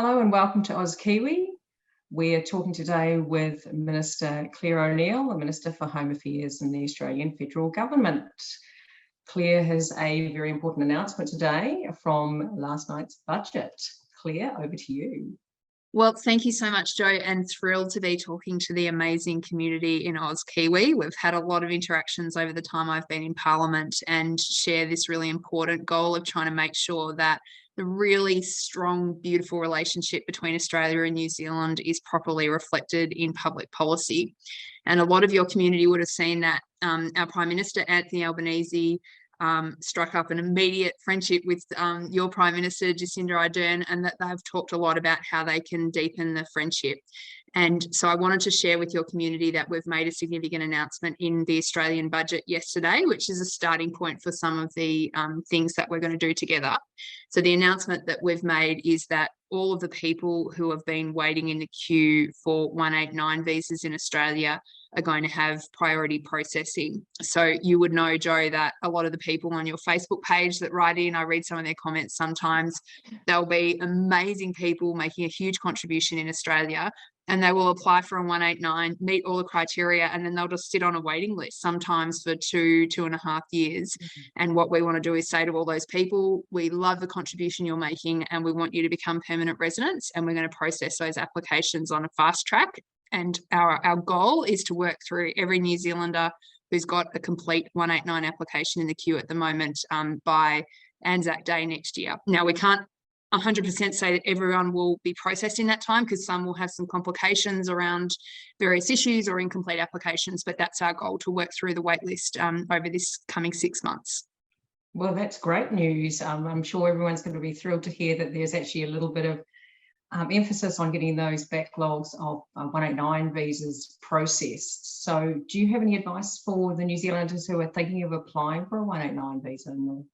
Hello and welcome to Oz Kiwi. We're talking today with Minister Clare O'Neill, the Minister for Home Affairs in the Australian Federal Government. Clare has a very important announcement today from last night's budget. Clare, over to you. Well, thank you so much, Jo, and thrilled to be talking to the amazing community in Oz Kiwi. We've had a lot of interactions over the time I've been in Parliament and share this really important goal of trying to make sure that the really strong, beautiful relationship between Australia and New Zealand is properly reflected in public policy. And a lot of your community would have seen that our Prime Minister, Anthony Albanese, struck up an immediate friendship with your Prime Minister, Jacinda Ardern, and that they've talked a lot about how they can deepen the friendship. And so I wanted to share with your community that we've made a significant announcement in the Australian budget yesterday, which is a starting point for some of the things that we're going to do together. So the announcement that we've made is that all of the people who have been waiting in the queue for 189 visas in Australia are going to have priority processing. So you would know, Jo, that a lot of the people on your Facebook page that write in, I read some of their comments sometimes, they'll be amazing people making a huge contribution in Australia, and they will apply for a 189, meet all the criteria, and then they'll just sit on a waiting list, sometimes for 2.5 years. And what we want to do is say to all those people, we love the contribution you're making and we want you to become permanent residents, and we're going to process those applications on a fast track. And our goal is to work through every New Zealander who's got a complete 189 application in the queue at the moment by Anzac Day next year. Now, we can't 100% say that everyone will be processed in that time, because some will have some complications around various issues or incomplete applications, but that's our goal, to work through the wait list over this coming 6 months. Well, that's great news. I'm sure everyone's going to be thrilled to hear that there's actually a little bit of emphasis on getting those backlogs of 189 visas processed. So do you have any advice for the New Zealanders who are thinking of applying for a 189 visa in the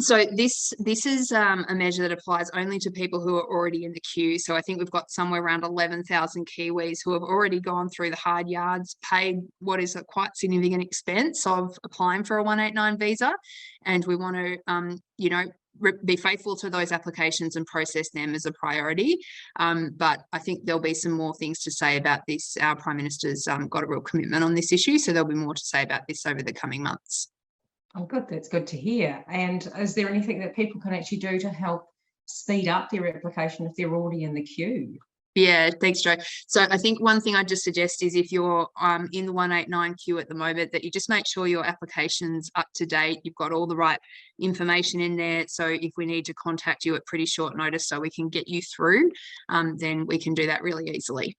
so this is a measure that applies only to people who are already in the queue. So I think we've got somewhere around 11,000 Kiwis who have already gone through the hard yards, paid what is a quite significant expense of applying for a 189 visa, and we want to be faithful to those applications and process them as a priority. But I think there'll be some more things to say about this. Our Prime Minister's got a real commitment on this issue, so there'll be more to say about this over the coming months. Oh, good. That's good to hear. And is there anything that people can actually do to help speed up their application if they're already in the queue? Yeah, thanks, Jo. So I think one thing I'd just suggest is if you're in the 189 queue at the moment, that you just make sure your application's up to date. You've got all the right information in there. So if we need to contact you at pretty short notice so we can get you through, then we can do that really easily.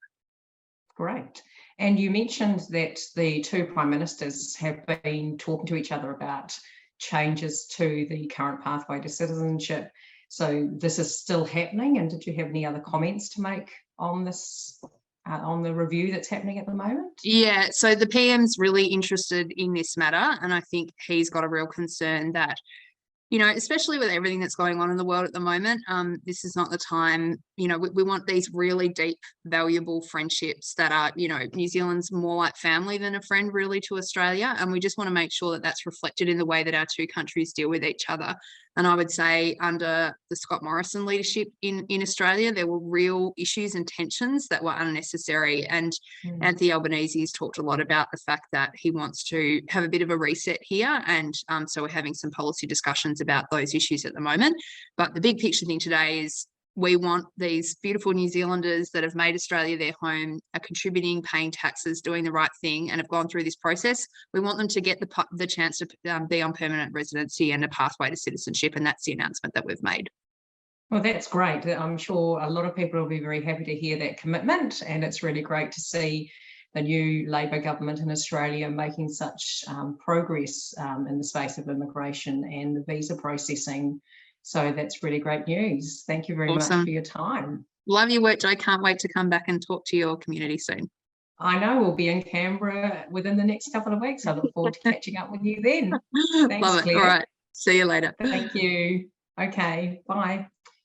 Great. And you mentioned that the two Prime Ministers have been talking to each other about changes to the current pathway to citizenship. So this is still happening. And did you have any other comments to make on this, on the review that's happening at the moment? Yeah, so the PM's really interested in this matter. And I think he's got a real concern that, especially with everything that's going on in the world at the moment, this is not the time. We want these really deep, valuable friendships that are, New Zealand's more like family than a friend really to Australia. And we just want to make sure that that's reflected in the way that our two countries deal with each other. And I would say under the Scott Morrison leadership in Australia, there were real issues and tensions that were unnecessary. And Anthony Albanese has talked a lot about the fact that he wants to have a bit of a reset here. And so we're having some policy discussions about those issues at the moment. But the big picture thing today is we want these beautiful New Zealanders that have made Australia their home, are contributing, paying taxes, doing the right thing, and have gone through this process. We want them to get the chance to be on permanent residency and a pathway to citizenship, and that's the announcement that we've made. Well, that's great. I'm sure a lot of people will be very happy to hear that commitment, and it's really great to see the new Labor government in Australia making such progress in the space of immigration and the visa processing. So that's really great news. Thank you very much for your time. Love your work, Jo. I can't wait to come back and talk to your community soon. I know, we'll be in Canberra within the next couple of weeks. I look forward to catching up with you then. Thanks, Love it. Clare. All right. See you later. Thank you. Okay, bye.